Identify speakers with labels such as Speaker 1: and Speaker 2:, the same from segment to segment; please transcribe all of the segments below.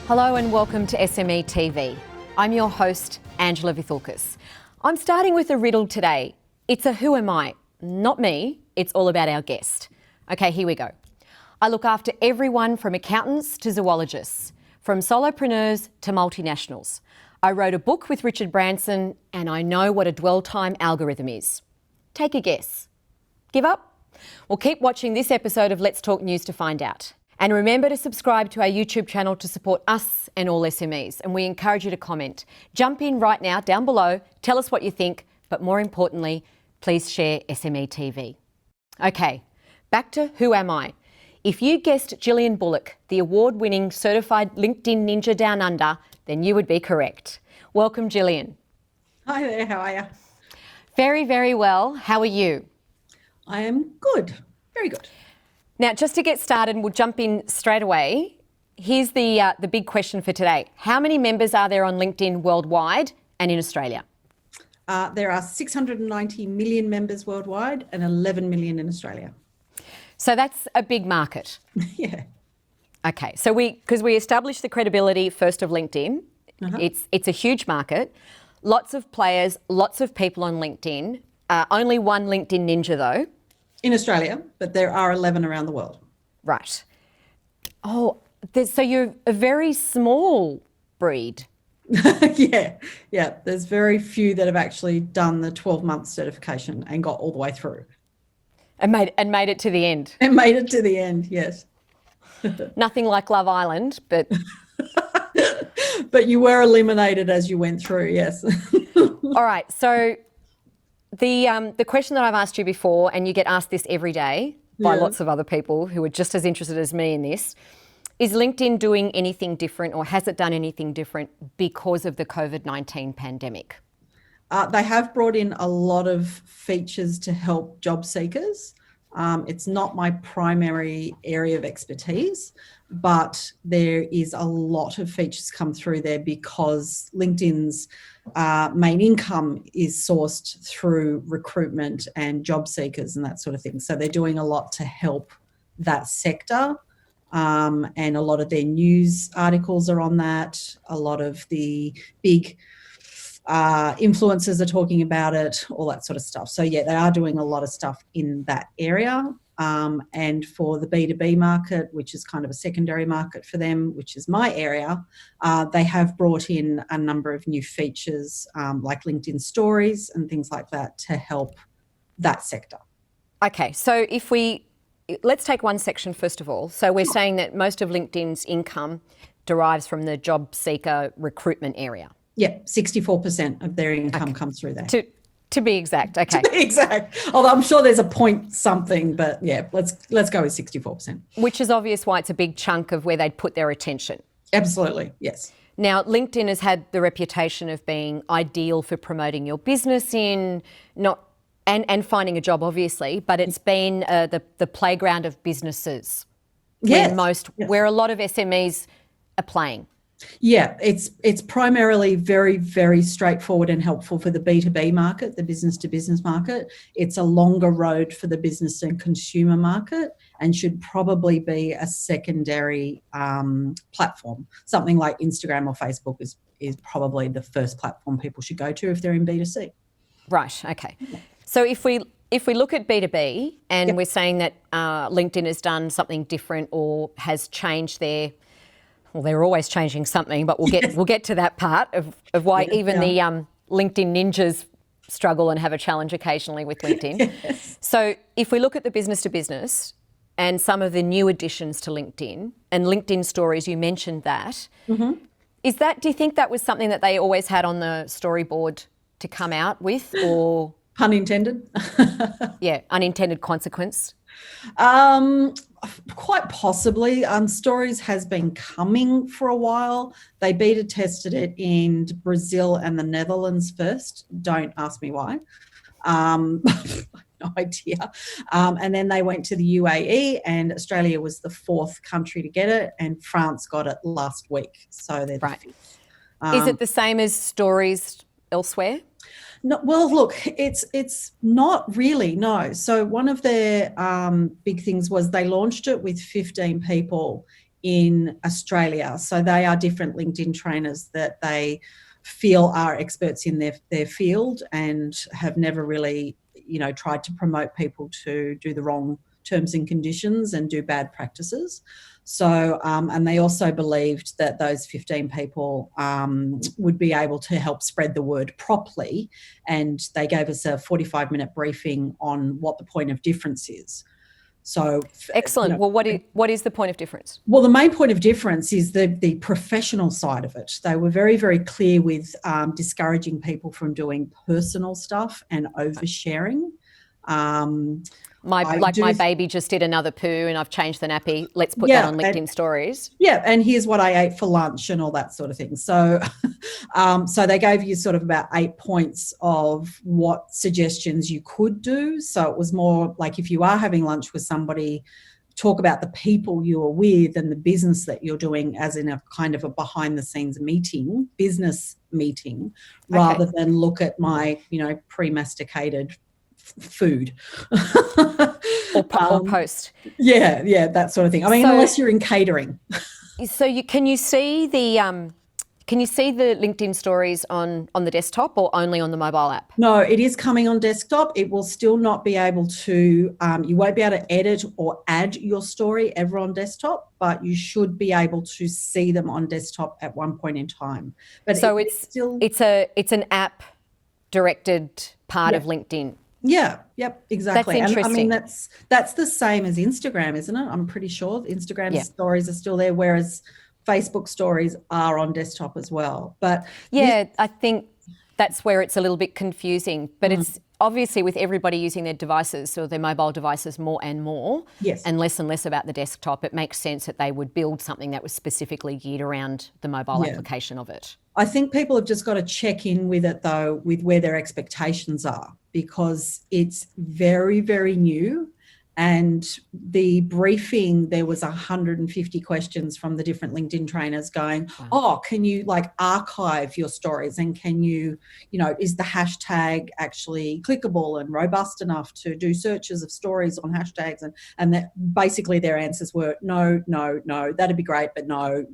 Speaker 1: Hello and welcome to SME TV. I'm your host, Angela Vithulkas. I'm starting with a riddle today. It's a who am I? Not me, it's all about our guest. Okay, here we go. I look after everyone from accountants to zoologists, from solopreneurs to multinationals. I wrote a book with Richard Branson and I know what a dwell time algorithm is. Take a guess. Give up? Well, keep watching this episode of Let's Talk News to find out. And remember to subscribe to our YouTube channel to support us and all SMEs. And we encourage you to comment. Jump in right now, down below, tell us what you think, but more importantly, please share SME TV. Okay, back to who am I? If you guessed Gillian Bullock, the award-winning certified LinkedIn Ninja Down Under, then you would be correct. Welcome, Gillian.
Speaker 2: Hi there, how are you?
Speaker 1: Very, very well. How are you?
Speaker 2: I am good, very good.
Speaker 1: Now, just to get started, we'll jump in straight away. Here's the big question for today. How many members are there on LinkedIn worldwide and in Australia?
Speaker 2: There are 690 million members worldwide and 11 million in Australia.
Speaker 1: So that's a big market.
Speaker 2: Yeah.
Speaker 1: Okay, so because we established the credibility first of LinkedIn, it's a huge market, lots of players, lots of people on LinkedIn, only one LinkedIn ninja though.
Speaker 2: In Australia, but there are 11 around the world.
Speaker 1: Right. Oh, so you're a very small breed.
Speaker 2: Yeah. There's very few that have actually done the 12-month certification and got all the way through.
Speaker 1: And made it to the end.
Speaker 2: And made it to the end, yes.
Speaker 1: Nothing like Love Island, but...
Speaker 2: But you were eliminated as you went through, yes.
Speaker 1: All right, so... The question that I've asked you before, and you get asked this every day by lots of other people who are just as interested as me in this, is LinkedIn doing anything different or has it done anything different because of the COVID-19 pandemic?
Speaker 2: They have brought in a lot of features to help job seekers. It's not my primary area of expertise, but there is a lot of features come through there because LinkedIn's main income is sourced through recruitment and job seekers and that sort of thing. So they're doing a lot to help that sector. And a lot of their news articles are on that. A lot of the big influencers are talking about it, all that sort of stuff. So yeah, they are doing a lot of stuff in that area. And for the B2B market, which is kind of a secondary market for them, which is my area, they have brought in a number of new features like LinkedIn stories and things like that to help that sector.
Speaker 1: Okay, so let's take one section first of all. So we're saying that most of LinkedIn's income derives from the job seeker recruitment area.
Speaker 2: Yeah, 64% of their income comes through there.
Speaker 1: To be exact, okay.
Speaker 2: To be exact. Although I'm sure there's a point something, but yeah, let's go with 64%.
Speaker 1: Which is obvious why it's a big chunk of where they'd put their attention.
Speaker 2: Absolutely, yes.
Speaker 1: Now, LinkedIn has had the reputation of being ideal for promoting your business and finding a job, obviously, but it's been the playground of businesses.
Speaker 2: Yes.
Speaker 1: Where a lot of SMEs are playing.
Speaker 2: Yeah, it's primarily very, very straightforward and helpful for the B2B market, the business to business market. It's a longer road for the business and consumer market and should probably be a secondary platform. Something like Instagram or Facebook is probably the first platform people should go to if they're in B2C.
Speaker 1: Right, okay. So if we look at B2B and we're saying that LinkedIn has done something different or has changed well, they're always changing something, but we'll get to that part of why even the LinkedIn ninjas struggle and have a challenge occasionally with LinkedIn. Yes. So if we look at the business to business and some of the new additions to LinkedIn and LinkedIn stories, you mentioned that. Mm-hmm. Do you think that was something that they always had on the storyboard to come out with, or
Speaker 2: pun intended?
Speaker 1: Yeah, unintended consequence.
Speaker 2: Quite possibly. Stories has been coming for a while. They beta tested it in Brazil and the Netherlands first. Don't ask me why. No idea. And then they went to the UAE, and Australia was the fourth country to get it, and France got it last week. So they're the fifth.
Speaker 1: Is it the same as stories elsewhere?
Speaker 2: No, well, look, it's not really, no. So one of their big things was they launched it with 15 people in Australia. So they are different LinkedIn trainers that they feel are experts in their field and have never really, tried to promote people to do the wrong terms and conditions and do bad practices. So, and they also believed that those 15 people would be able to help spread the word properly. And they gave us a 45-minute briefing on what the point of difference is. So
Speaker 1: excellent. Well, what is the point of difference?
Speaker 2: Well, the main point of difference is the professional side of it. They were very, very clear with discouraging people from doing personal stuff and oversharing.
Speaker 1: My baby just did another poo and I've changed the nappy. Let's put that on LinkedIn stories.
Speaker 2: Yeah, and here's what I ate for lunch and all that sort of thing. So, so they gave you sort of about 8 points of what suggestions you could do. So it was more like if you are having lunch with somebody, talk about the people you are with and the business that you're doing as in a kind of a behind the scenes meeting, business meeting, rather than look at my, pre-masticated food
Speaker 1: or post.
Speaker 2: Yeah, that sort of thing. I mean, unless you're in catering.
Speaker 1: So can you see the LinkedIn stories on the desktop or only on the mobile app?
Speaker 2: No, it is coming on desktop. It will still not be able to, you won't be able to edit or add your story ever on desktop, but you should be able to see them on desktop at one point in time. But
Speaker 1: so it's an app directed part of LinkedIn.
Speaker 2: Yeah, yep, exactly.
Speaker 1: That's interesting.
Speaker 2: And I mean, that's the same as Instagram, isn't it? I'm pretty sure Instagram stories are still there, whereas Facebook stories are on desktop as well. But
Speaker 1: I think that's where it's a little bit confusing. But it's obviously with everybody using their devices or their mobile devices more and more, and less about the desktop, it makes sense that they would build something that was specifically geared around the mobile application of it.
Speaker 2: I think people have just got to check in with it, though, with where their expectations are, because it's very, very new. And the briefing, there was 150 questions from the different LinkedIn trainers going, can you archive your stories? And can you, is the hashtag actually clickable and robust enough to do searches of stories on hashtags? And that basically their answers were no, that'd be great, but no.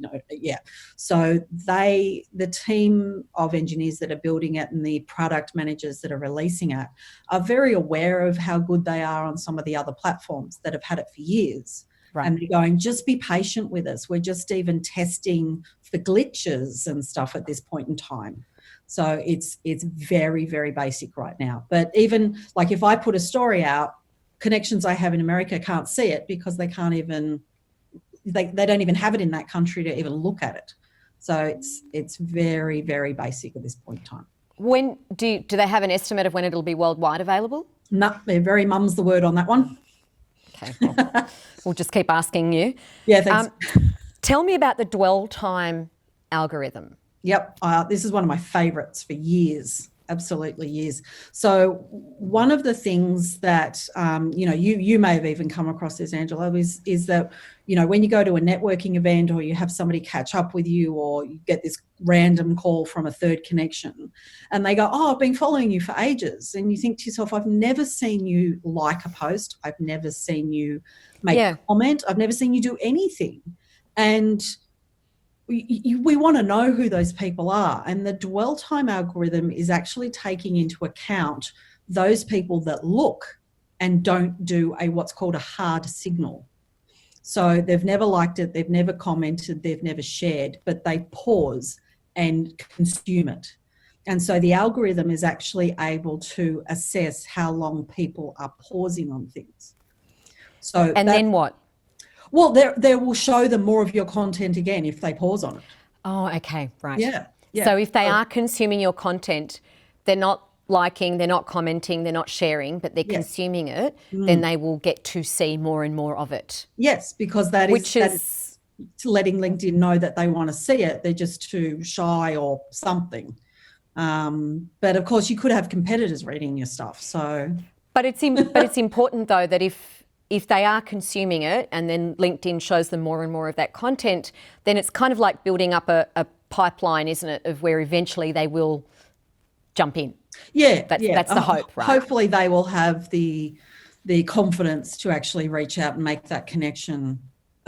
Speaker 2: So the team of engineers that are building it and the product managers that are releasing it are very aware of how good they are on some of the other platforms that have had it for years. Right. And they're going, just be patient with us. We're just even testing for glitches and stuff at this point in time. So it's very, very basic right now. But even if I put a story out, connections I have in America can't see it because they can't even, they don't even have it in that country to even look at it. So it's very, very basic at this point in time.
Speaker 1: When do they have an estimate of when it'll be worldwide available?
Speaker 2: No, they're very mum's the word on that one.
Speaker 1: Okay, well, we'll just keep asking you.
Speaker 2: Yeah, thanks.
Speaker 1: Tell me about the dwell time algorithm.
Speaker 2: Yep, this is one of my favourites for years, absolutely years. So one of the things that, you may have even come across this, Angela, is that, when you go to a networking event or you have somebody catch up with you or you get this random call from a third connection and they go, I've been following you for ages. And you think to yourself, I've never seen you like a post. I've never seen you make a comment. I've never seen you do anything. And we want to know who those people are. And the dwell time algorithm is actually taking into account those people that look and don't do what's called a hard signal. So they've never liked it, they've never commented, they've never shared, but they pause and consume it. And so the algorithm is actually able to assess how long people are pausing on things. So
Speaker 1: then what?
Speaker 2: Well, they will show them more of your content again if they pause on it.
Speaker 1: Oh, okay, right.
Speaker 2: Yeah.
Speaker 1: So if they are consuming your content, they're not liking, they're not commenting, they're not sharing, but they're consuming it, then they will get to see more and more of it.
Speaker 2: Yes, because that is letting LinkedIn know that they want to see it. They're just too shy or something. But of course, you could have competitors reading your stuff. So,
Speaker 1: but it's important though that if they are consuming it and then LinkedIn shows them more and more of that content, then it's kind of like building up a pipeline, isn't it, of where eventually they will jump in.
Speaker 2: Yeah,
Speaker 1: that's the hope, right?
Speaker 2: Hopefully they will have the confidence to actually reach out and make that connection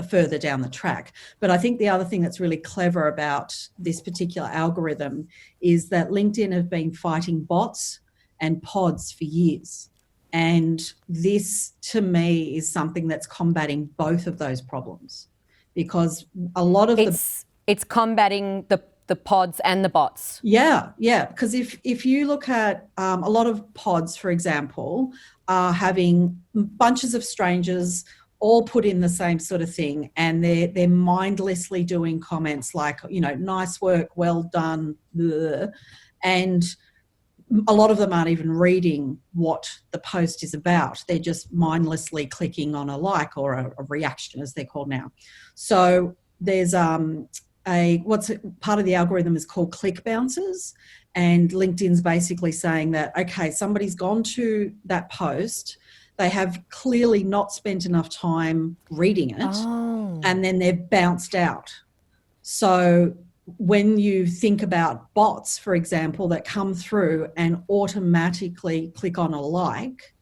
Speaker 2: further down the track. But I think the other thing that's really clever about this particular algorithm is that LinkedIn have been fighting bots and pods for years. And this, to me, is something that's combating both of those problems, because a lot of
Speaker 1: it's combating the pods and the bots.
Speaker 2: Yeah. Because if you look at a lot of pods, for example, are having bunches of strangers all put in the same sort of thing, and they're mindlessly doing comments like, nice work, well done, bleh, and a lot of them aren't even reading what the post is about. They're just mindlessly clicking on a like or a reaction, as they're called now. So there's part of the algorithm is called click bouncers, and LinkedIn's basically saying that, okay, somebody's gone to that post, they have clearly not spent enough time reading it, and then they've bounced out. So when you think about bots, for example, that come through and automatically click on a like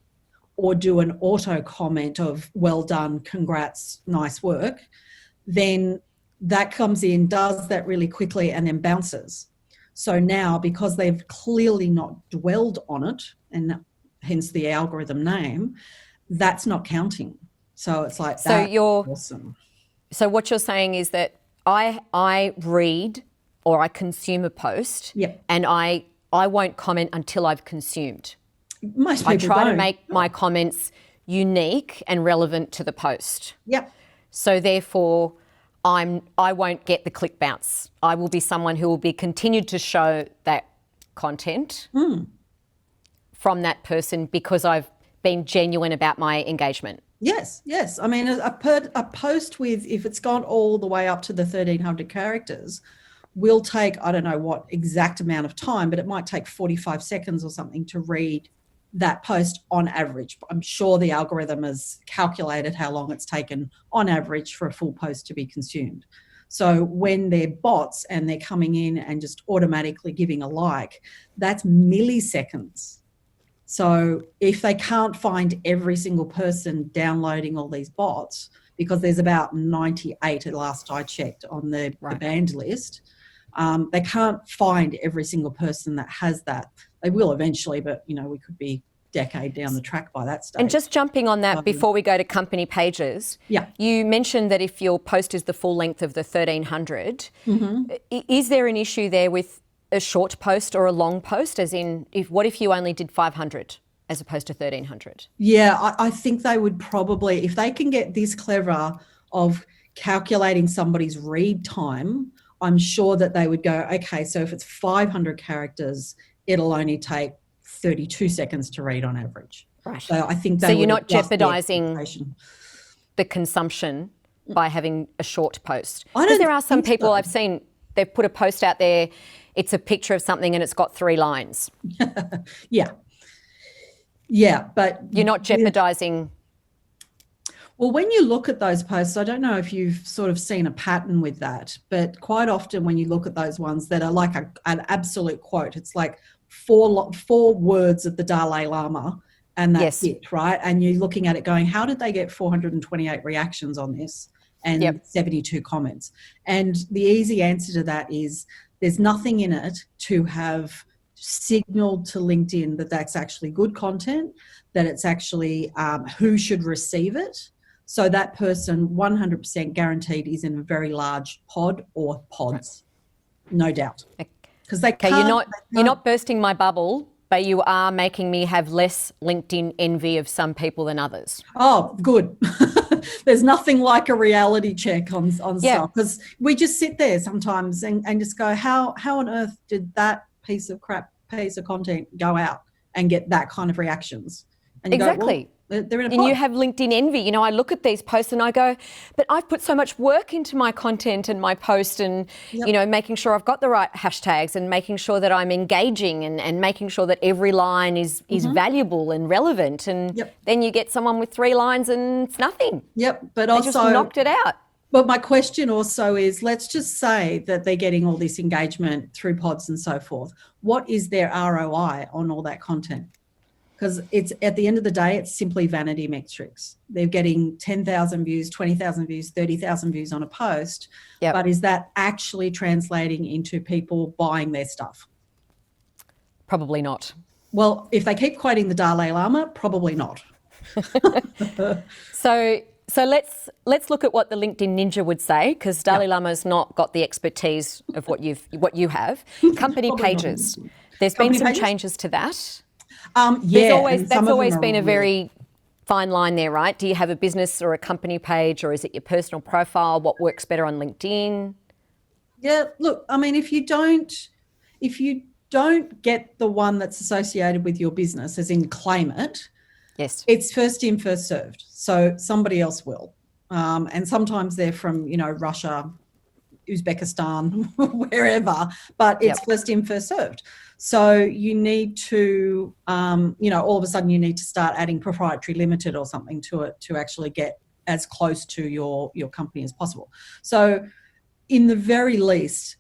Speaker 2: or do an auto comment of well done, congrats, nice work, then that comes in, does that really quickly, and then bounces. So now, because they've clearly not dwelled on it, and hence the algorithm name, that's not counting. So it's like, awesome.
Speaker 1: So what you're saying is that I read or I consume a post, and I won't comment until I've consumed.
Speaker 2: Most people
Speaker 1: I try
Speaker 2: don't.
Speaker 1: to make my comments unique and relevant to the post.
Speaker 2: Yep.
Speaker 1: So therefore, I won't get the click bounce. I will be someone who will be continued to show that content from that person because I've been genuine about my engagement.
Speaker 2: Yes. I mean, a post with, if it's gone all the way up to the 1,300 characters, will take, I don't know what exact amount of time, but it might take 45 seconds or something to read that post on average. I'm sure the algorithm has calculated how long it's taken on average for a full post to be consumed. So when they're bots and they're coming in and just automatically giving a like, that's milliseconds. So if they can't find every single person downloading all these bots, because there's about 98 at last I checked on the banned list, they can't find every single person that has that. They will eventually, but, we could be decade down the track by that stage.
Speaker 1: And just jumping on that before we go to company pages, you mentioned that if your post is the full length of the 1,300, is there an issue there with a short post or a long post, as in, what if you only did 500 as opposed to 1,300?
Speaker 2: Yeah, I think they would probably, if they can get this clever of calculating somebody's read time, I'm sure that they would go, okay, so if it's 500 characters, it'll only take 32 seconds to read on average.
Speaker 1: Right.
Speaker 2: So I think
Speaker 1: you're not jeopardising the consumption by having a short post. Because there are some people I've seen, they've put a post out there, it's a picture of something and it's got 3 lines.
Speaker 2: Yeah, but
Speaker 1: you're not jeopardising.
Speaker 2: Well, when you look at those posts, I don't know if you've sort of seen a pattern with that, but quite often when you look at those ones that are like an absolute quote, it's like four words of the Dalai Lama and that's it, right? And you're looking at it going, how did they get 428 reactions on this and 72 comments? And the easy answer to that is there's nothing in it to have signaled to LinkedIn that that's actually good content, that it's actually who should receive it. So that person 100% guaranteed is in a very large pod or pods, no doubt. Because they can't.
Speaker 1: You're not bursting my bubble, but you are making me have less LinkedIn envy of some people than others.
Speaker 2: Oh, good. There's nothing like a reality check on stuff, because we just sit there sometimes and just go, how on earth did that piece of content go out and get that kind of reactions? And you
Speaker 1: exactly.
Speaker 2: Go, well, they're in a pod.
Speaker 1: And you have LinkedIn envy. I look at these posts and I go, but I've put so much work into my content and my post and, making sure I've got the right hashtags and making sure that I'm engaging and making sure that every line is valuable and relevant. And then you get someone with 3 lines and it's nothing.
Speaker 2: Yep. But
Speaker 1: they
Speaker 2: also
Speaker 1: just knocked it out.
Speaker 2: But my question also is, let's just say that they're getting all this engagement through pods and so forth. What is their ROI on all that content? because it's at the end of the day, it's simply vanity metrics. They're getting 10,000 views, 20,000 views, 30,000 views on a post.
Speaker 1: Yep.
Speaker 2: But is that actually translating into people buying their stuff?
Speaker 1: Probably not.
Speaker 2: Well, if they keep quoting the Dalai Lama, probably not.
Speaker 1: So let's look at what the LinkedIn Ninja would say, because Dalai Lama's not got the expertise of what you have. Company pages. There's been some changes to that. That's always been a very fine line there, right? Do you have a business or a company page, or is it your personal profile? What works better on LinkedIn?
Speaker 2: Yeah, look, I mean, if you don't get the one that's associated with your business, as in claim it,
Speaker 1: yes,
Speaker 2: it's first in, first served. So somebody else will. And sometimes they're from, Russia, Uzbekistan, wherever, but it's first in, first served. So you need to, all of a sudden you need to start adding proprietary limited or something to it to actually get as close to your company as possible. So in the very least,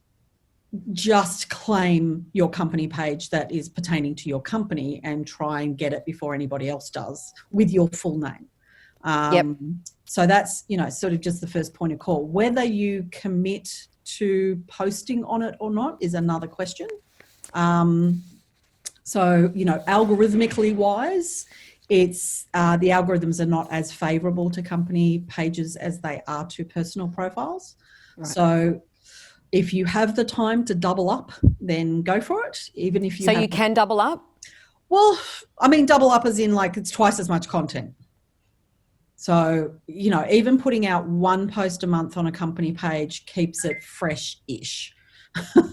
Speaker 2: just claim your company page that is pertaining to your company and try and get it before anybody else does with your full name. So that's, sort of just the first point of call. Whether you commit to posting on it or not is another question. Algorithmically wise, it's the algorithms are not as favourable to company pages as they are to personal profiles. Right. So if you have the time to double up, then go for it. Even if you
Speaker 1: you can double up?
Speaker 2: Well, I mean, double up as in like it's twice as much content. So, even putting out one post a month on a company page keeps it fresh-ish.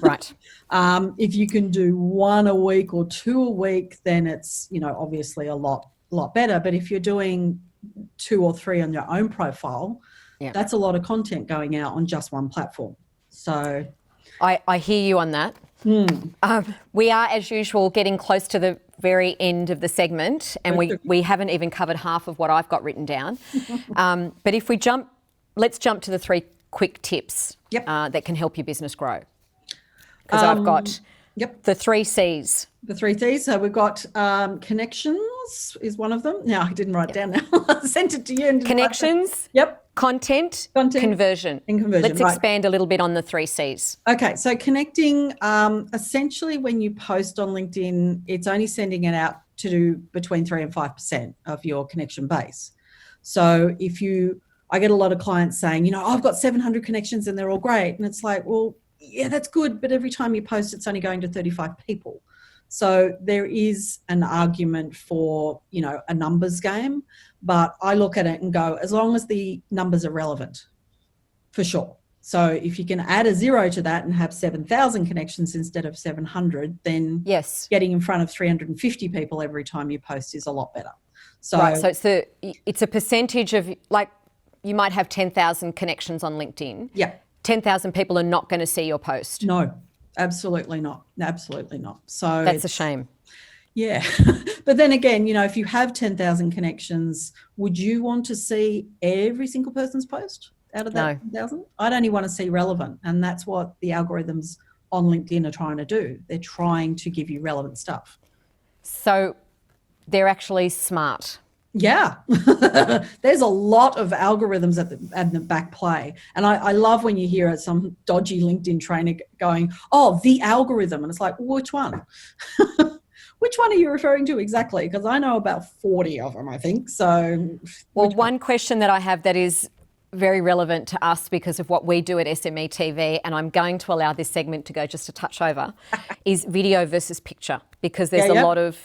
Speaker 1: Right.
Speaker 2: If you can do one a week or two a week, then it's, obviously a lot better. But if you're doing 2 or 3 on your own profile, that's a lot of content going out on just one platform. So
Speaker 1: I hear you on that. We are, as usual, getting close to the very end of the segment, and we haven't even covered half of what I've got written down. But if let's jump to the 3 quick tips that can help your business grow. Because I've got the 3 C's.
Speaker 2: The 3 C's. So we've got connections is one of them. Now I didn't write it down now. I sent it to you. And
Speaker 1: connections. Content, conversion.
Speaker 2: And conversion.
Speaker 1: Let's expand a little bit on the 3 C's.
Speaker 2: Okay, so connecting, essentially when you post on LinkedIn, it's only sending it out to between 3 and 5% of your connection base. So I get a lot of clients saying, I've got 700 connections and they're all great. And it's like, well, yeah, that's good. But every time you post, it's only going to 35 people. So there is an argument for, a numbers game, but I look at it and go, as long as the numbers are relevant, for sure. So if you can add a 0 to that and have 7,000 connections instead of 700, then getting in front of 350 people every time you post is a lot better. So
Speaker 1: it's a percentage of, like, you might have 10,000 connections on LinkedIn. 10,000 people are not going to see your post.
Speaker 2: No. Absolutely not. Absolutely not. So
Speaker 1: that's a shame.
Speaker 2: Yeah. But then again, if you have 10,000 connections, would you want to see every single person's post out of that 10,000? I'd only want to see relevant. And that's what the algorithms on LinkedIn are trying to do. They're trying to give you relevant stuff.
Speaker 1: So they're actually smart.
Speaker 2: Yeah, there's a lot of algorithms at the back play. And I love when you hear some dodgy LinkedIn trainer going, oh, the algorithm. And it's like, which one? Which one are you referring to exactly? Because I know about 40 of them, I think. So,
Speaker 1: well, one question that I have that is very relevant to us because of what we do at SME TV, and I'm going to allow this segment to go just a touch over, is video versus picture. Because there's a lot of,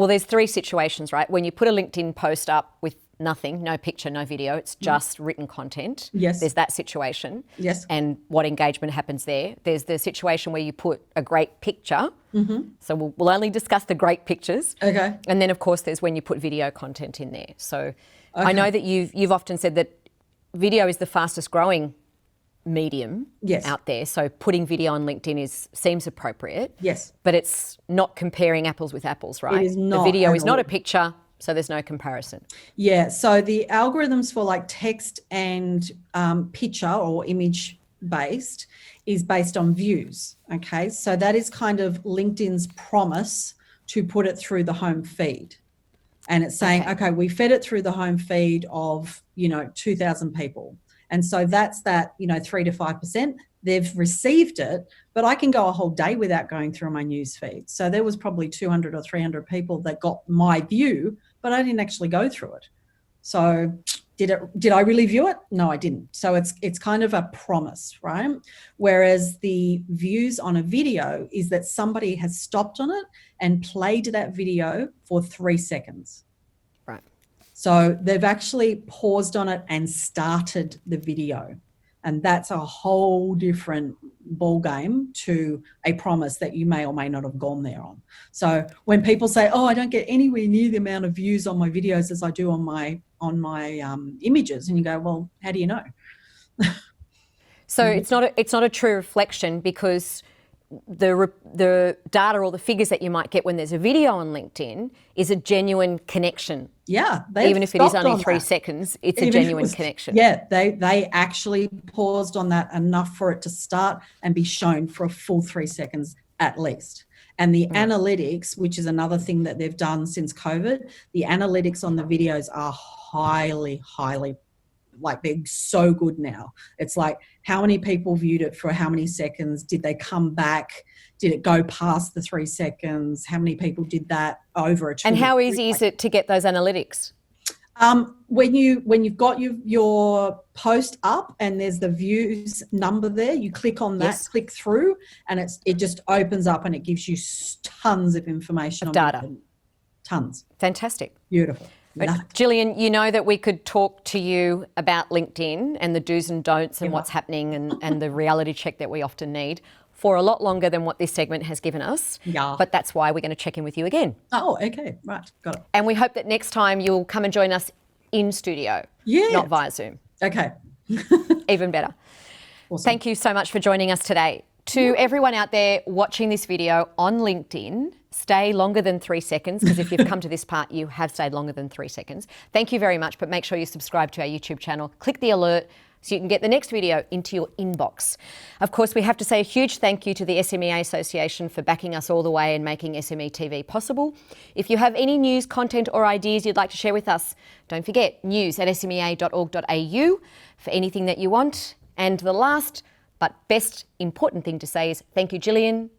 Speaker 1: there's 3 situations, right? When you put a LinkedIn post up with nothing, no picture, no video, it's just written content.
Speaker 2: Yes.
Speaker 1: There's that situation.
Speaker 2: Yes.
Speaker 1: And what engagement happens there. There's the situation where you put a great picture. Mm-hmm. So we'll only discuss the great pictures.
Speaker 2: Okay.
Speaker 1: And then, of course, there's when you put video content in there. So I know that you've often said that video is the fastest growing medium out there. So putting video on LinkedIn seems appropriate.
Speaker 2: Yes.
Speaker 1: But it's not comparing apples with apples, right?
Speaker 2: It is not.
Speaker 1: The video is not a picture, so there's no comparison.
Speaker 2: Yeah. So the algorithms for like text and picture or image based is based on views. Okay. So that is kind of LinkedIn's promise to put it through the home feed. And it's saying, okay, we fed it through the home feed of, 2,000 people. And so that's that, 3 to 5%. They've received it, but I can go a whole day without going through my news feed. So there was probably 200 or 300 people that got my view, but I didn't actually go through it. So did I really view it? No, I didn't. So it's kind of a promise, right? Whereas the views on a video is that somebody has stopped on it and played that video for 3 seconds.
Speaker 1: Right.
Speaker 2: So they've actually paused on it and started the video. And that's a whole different ball game to a promise that you may or may not have gone there on. So when people say, "Oh, I don't get anywhere near the amount of views on my videos as I do on my images," and you go, "Well, how do you know?"
Speaker 1: So it's not a true reflection, because the data or the figures that you might get when there's a video on LinkedIn is a genuine connection.
Speaker 2: Yeah.
Speaker 1: Even if it is only 3 seconds, it's a genuine connection.
Speaker 2: Yeah, they actually paused on that enough for it to start and be shown for a full 3 seconds at least. And the analytics, which is another thing that they've done since COVID, the analytics on the videos are highly, like, they're so good now. It's like, how many people viewed it for how many seconds? Did they come back? Did it go past the 3 seconds? How many people did that over a 2
Speaker 1: And how easy is it to get those analytics?
Speaker 2: When you've got your post up and there's the views number there, you click on that,
Speaker 1: Yes.
Speaker 2: click through, and it just opens up and it gives you tons of information on
Speaker 1: data.
Speaker 2: Tons.
Speaker 1: Fantastic.
Speaker 2: Beautiful. Love it.
Speaker 1: Gillian, you know that we could talk to you about LinkedIn and the do's and don'ts and what's happening and the reality check that we often need for a lot longer than what this segment has given us.
Speaker 2: Yeah.
Speaker 1: But that's why we're going to check in with you again.
Speaker 2: Oh, okay. Right. Got it.
Speaker 1: And we hope that next time you'll come and join us in studio,
Speaker 2: Yes.
Speaker 1: not via Zoom.
Speaker 2: Okay.
Speaker 1: Even better.
Speaker 2: Awesome.
Speaker 1: Thank you so much for joining us today. To everyone out there watching this video on LinkedIn, stay longer than 3 seconds, because if you've come to this part, you have stayed longer than 3 seconds. Thank you very much, but make sure you subscribe to our YouTube channel. Click the alert so you can get the next video into your inbox. Of course, we have to say a huge thank you to the SME Association for backing us all the way and making SME TV possible. If you have any news, content or ideas you'd like to share with us, don't forget news@smea.org.au for anything that you want. And the last but best important thing to say is thank you, Gillian.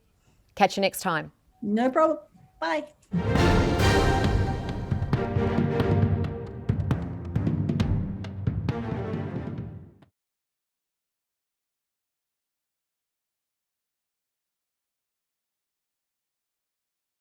Speaker 1: Catch you next time.
Speaker 2: No problem. Bye.